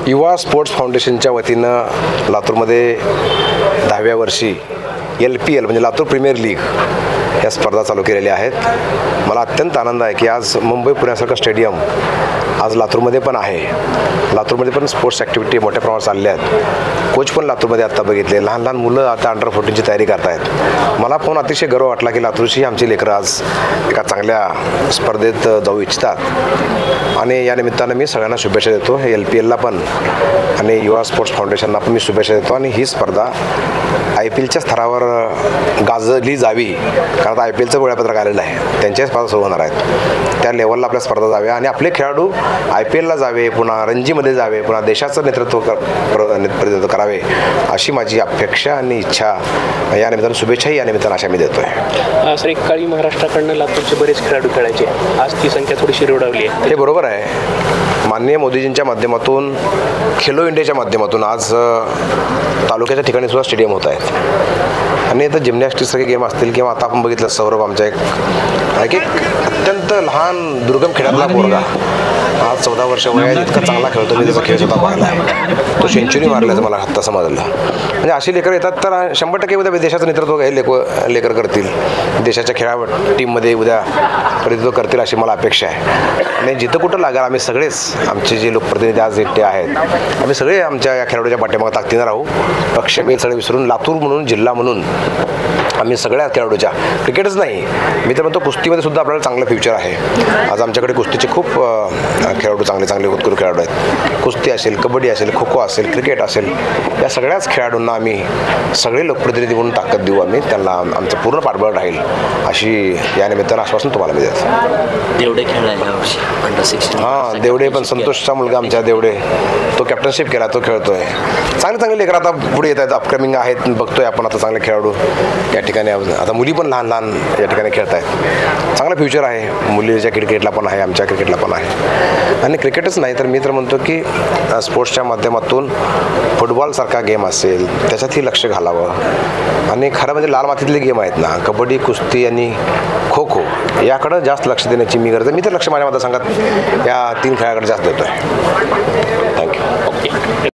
युवा स्पोर्ट्स फाउंडेशनच्या वतीनं लातूरमध्ये 10व्या वर्षी LPL म्हणजे लातूर प्रीमियर लीग या स्पर्धा चालू केलेल्या आहेत। मला अत्यंत आनंद आहे की आज मुंबई पुण्यासारखं स्टेडियम आज लातूरमध्ये पण आहे। लातूरमध्ये पण स्पोर्ट्स ॲक्टिव्हिटी मोठ्या प्रमाणात चालल्या आहेत। कोच पण लातूरमध्ये आत्ता बघितले, लहान लहान मुलं आता अंडर 14ची तयारी करतायत। मला पण अतिशय गर्व वाटला की लातूरची आमची लेकरं आज एका चांगल्या स्पर्धेत जाऊ इच्छितात आणि या निमित्तानं मी सगळ्यांना शुभेच्छा देतो। LPLला पण आणि युवा स्पोर्ट्स फाउंडेशनला पण मी शुभेच्छा देतो आणि ही स्पर्धा IPLच्या स्तरावर गाजली जावी, कारण आता IPLचं वेळापत्रक आलेलं आहे, त्यांच्याच स्पर्धा सुरू होणार आहेत। त्या लेवलला आपल्या स्पर्धा जाव्या आणि आपले खेळाडू IPLला जावे, पुन्हा रणजीमध्ये जावे, पुन्हा देशाचं प्रतिनिधित्व करावे अशी माझी अपेक्षा आणि इच्छा या निमित्तानं शुभेच्छाही या निमित्तानं अशा मी देतो आहे। सर, एकाळी महाराष्ट्राकडनं लातूरचे बरेच खेळाडू खेळायचे, आज ती संख्या थोडीशी रोडावली आहे। हे बरोबर आहे। माननीय मोदीजींच्या माध्यमातून खेलो इंडियाच्या माध्यमातून आज तालुक्याच्या ठिकाणी सुद्धा स्टेडियम होत आहेत आणि इथं जिम्नॅस्टिक्ससारखे गेम असतील किंवा आता आपण बघितलं सौरभ आमच्या एक अत्यंत लहान दुर्गम खेळातला पोरगा आज 14 वर्ष वयात इतका चांगला खेळतो, मी त्याचा खेळ सुद्धा पाहिला आहे। तो सेंचुरी मारल्याचं मला आत्ता समजलं। म्हणजे अशी लेकरं येतात तर 100% उद्या देशाचं नेतृत्व हे लेकर करतील, देशाच्या खेळा टीममध्ये उद्या प्रतिनिधित्व करतील अशी मला अपेक्षा आहे। आणि जिथं कुठं लागेल आम्ही सगळेच आमचे जे लोकप्रतिनिधी आज एकटे आहेत आम्ही सगळे आमच्या या खेळाडूच्या पाठीमागे ताकदीनं राहू। पक्षभेद सगळे विसरून लातूर म्हणून जिल्हा म्हणून आम्ही सगळ्या खेळाडूच्या, क्रिकेटच नाही मी तर म्हणतो कुस्तीमध्ये सुद्धा आपल्याला चांगलं फ्युचर आहे। आज आमच्याकडे कुस्तीचे खूप खेळाडू चांगले उत्कृष्ट खेळाडू आहेत। कुस्ती असेल, कबड्डी असेल, खो खो असेल, क्रिकेट असेल, या सगळ्याच खेळाडूंना आम्ही सगळे लोकप्रतिनिधी म्हणून ताकद देऊ, आम्ही त्यांना आमचं पूर्ण पाठबळ राहील अशी या निमित्तानं आश्वासन तुम्हाला मी देतो। देवडे खेळायला हां, देवडे पण संतोषचा मुलगा आमच्या देवडे, तो कॅप्टनशिप केला, तो खेळतोय। चांगले लेकर आता पुढे येत आहेत, अपकमिंग आहेत, बघतोय आपण आता चांगले खेळाडू या ठिकाणी। आता मुली पण लहान लहान या ठिकाणी खेळत आहेत, चांगलं फ्युचर आहे मुलीच्या क्रिकेटला पण आहे, आमच्या क्रिकेटला पण आहे। आणि क्रिकेटच नाही तर मी तर म्हणतो की स्पोर्ट्सच्या माध्यमातून फुटबॉलसारखा गेम असेल त्याच्यातही लक्ष घालावं आणि खरं म्हणजे लाल मातीतले गेम आहेत ना, कबड्डी, कुस्ती आणि खो खो याकडं जास्त लक्ष देण्याची मी गरज आहे। मी तर लक्ष माझ्या मतदारसंघात या 3 खेळाकडे जास्त देतो आहे। थँक्यू।